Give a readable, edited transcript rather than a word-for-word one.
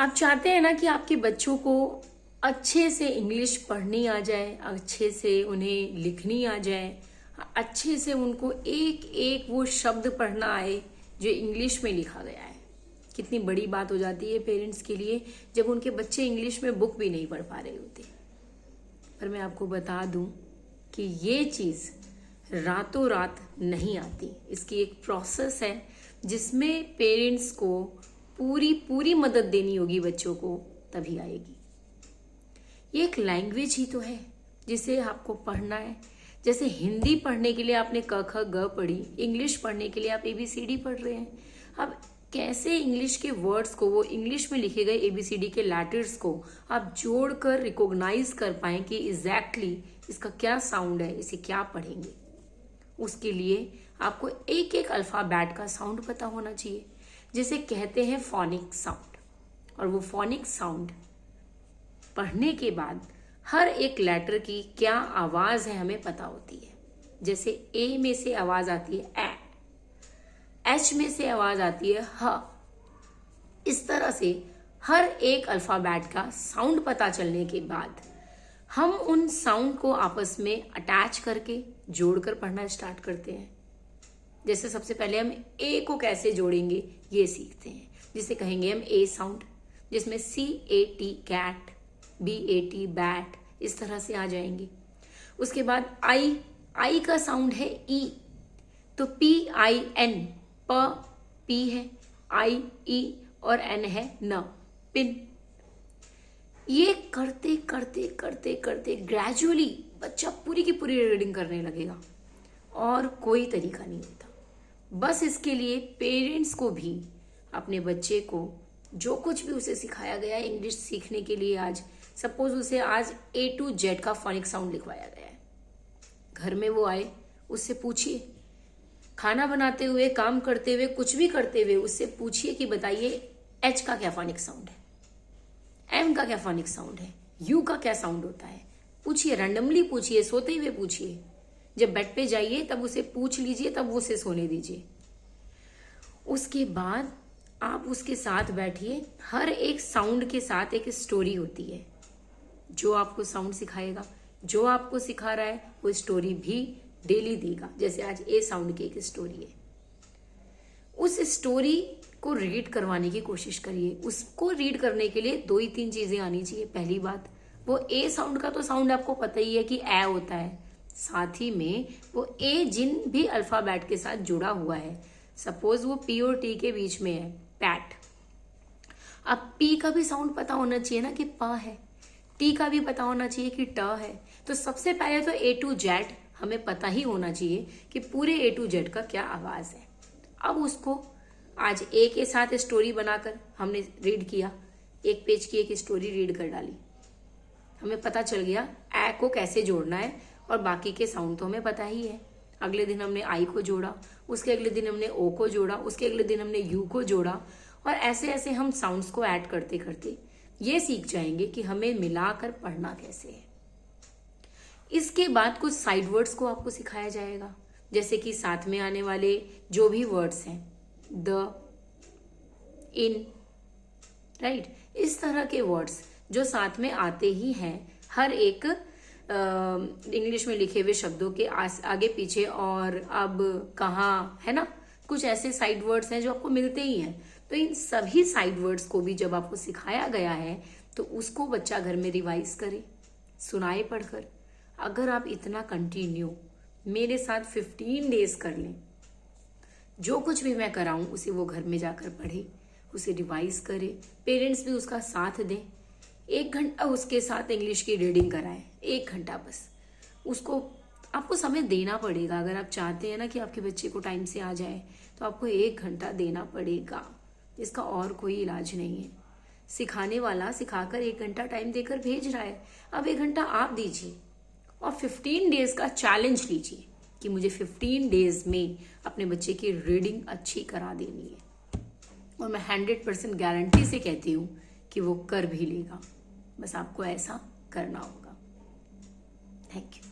आप चाहते हैं ना कि आपके बच्चों को अच्छे से इंग्लिश पढ़नी आ जाए, अच्छे से उन्हें लिखनी आ जाए, अच्छे से उनको एक एक वो शब्द पढ़ना आए जो इंग्लिश में लिखा गया है। कितनी बड़ी बात हो जाती है पेरेंट्स के लिए जब उनके बच्चे इंग्लिश में बुक भी नहीं पढ़ पा रहे होते। पर मैं आपको बता दूं कि ये चीज़ रातों रात नहीं आती। इसकी एक प्रोसेस है जिसमें पेरेंट्स को पूरी पूरी मदद देनी होगी बच्चों को, तभी आएगी। ये एक लैंग्वेज ही तो है जिसे आपको पढ़ना है। जैसे हिंदी पढ़ने के लिए आपने क ख ग पढ़ी, इंग्लिश पढ़ने के लिए आप ABCD पढ़ रहे हैं। अब कैसे इंग्लिश के वर्ड्स को, वो इंग्लिश में लिखे गए ABCD के लेटर्स को आप जोड़कर रिकॉग्नाइज कर पाए कि एग्जैक्टली इसका क्या साउंड है, इसे क्या पढ़ेंगे। उसके लिए आपको एक एक अल्फाबेट का साउंड पता होना चाहिए, जिसे कहते हैं फोनिक साउंड। और वो फोनिक साउंड पढ़ने के बाद हर एक लेटर की क्या आवाज है हमें पता होती है। जैसे A में से आवाज आती है ए, H में से आवाज आती है ह। इस तरह से हर एक अल्फाबेट का साउंड पता चलने के बाद हम उन साउंड को आपस में अटैच करके जोड़कर पढ़ना स्टार्ट करते हैं। जैसे सबसे पहले हम ए को कैसे जोड़ेंगे ये सीखते हैं, जिसे कहेंगे हम ए साउंड, जिसमें CAT कैट, BAT बैट, इस तरह से आ जाएंगे। उसके बाद आई का साउंड है ई, तो PIN, पी है, IE और N है न, पिन। ये करते करते करते करते ग्रेजुअली बच्चा पूरी की पूरी रीडिंग करने लगेगा और कोई तरीका नहीं होता। बस इसके लिए पेरेंट्स को भी अपने बच्चे को जो कुछ भी उसे सिखाया गया है इंग्लिश सीखने के लिए, आज सपोज उसे आज A to Z का फोनिक साउंड लिखवाया गया है, घर में वो आए, उससे पूछिए, खाना बनाते हुए, काम करते हुए, कुछ भी करते हुए उससे पूछिए कि बताइए H का क्या फोनिक साउंड है, M का क्या फोनिक साउंड है, U का क्या साउंड होता है। पूछिए, रैंडमली पूछिए, सोते हुए पूछिए। जब बेड पे जाइए तब उसे पूछ लीजिए, तब उसे सोने दीजिए। उसके बाद आप उसके साथ बैठिए। हर एक साउंड के साथ एक स्टोरी होती है। जो आपको साउंड सिखाएगा, जो आपको सिखा रहा है, वो स्टोरी भी डेली देगा। जैसे आज ए साउंड की एक स्टोरी है, उस स्टोरी को रीड करवाने की कोशिश करिए। उसको रीड करने के लिए 2 ही 3 चीजें आनी चाहिए। पहली बात, वो ए साउंड का तो साउंड आपको पता ही है कि ए होता है, साथ ही में वो ए जिन भी अल्फाबेट के साथ जुड़ा हुआ है, सपोज वो P और T के बीच में है, पैट। अब P का भी साउंड पता होना चाहिए ना कि प है, T का भी पता होना चाहिए कि ट है। तो सबसे पहले तो A to Z हमें पता ही होना चाहिए कि पूरे A to Z का क्या आवाज है। अब उसको आज A के साथ स्टोरी बनाकर हमने रीड किया, 1 पेज की एक स्टोरी रीड कर डाली, हमें पता चल गया ए को कैसे जोड़ना है, और बाकी के साउंड तो हमें पता ही है। अगले दिन हमने आई को जोड़ा, उसके अगले दिन हमने ओ को जोड़ा, उसके अगले दिन हमने यू को जोड़ा, और ऐसे ऐसे हम साउंड्स को ऐड करते करते ये सीख जाएंगे कि हमें मिलाकर पढ़ना कैसे है। इसके बाद कुछ साइड वर्ड्स को आपको सिखाया जाएगा, जैसे कि साथ में आने वाले जो भी वर्ड्स हैं, द, इन, राइट, इस तरह के वर्ड्स जो साथ में आते ही हैं हर एक इंग्लिश में लिखे हुए शब्दों के आगे पीछे, और अब, कहाँ, है ना, कुछ ऐसे साइड वर्ड्स हैं जो आपको मिलते ही हैं। तो इन सभी साइड वर्ड्स को भी जब आपको सिखाया गया है तो उसको बच्चा घर में रिवाइज करे, सुनाए पढ़कर। अगर आप इतना कंटिन्यू मेरे साथ 15 डेज कर लें, जो कुछ भी मैं कराऊं उसे वो घर में जाकर पढ़े, उसे रिवाइज करे, पेरेंट्स भी उसका साथ दें। 1 घंटा उसके साथ इंग्लिश की रीडिंग कराएं, 1 घंटा बस। उसको आपको समय देना पड़ेगा। अगर आप चाहते हैं ना कि आपके बच्चे को टाइम से आ जाए तो आपको 1 घंटा देना पड़ेगा। इसका और कोई इलाज नहीं है। सिखाने वाला सिखाकर 1 घंटा टाइम देकर भेज रहा है, अब 1 घंटा आप दीजिए और 15 डेज का चैलेंज लीजिए कि मुझे 15 डेज में अपने बच्चे की रीडिंग अच्छी करा देनी है। और मैं 100% गारंटी से कहती हूँ कि वो कर भी लेगा, बस आपको ऐसा करना होगा। Thank you.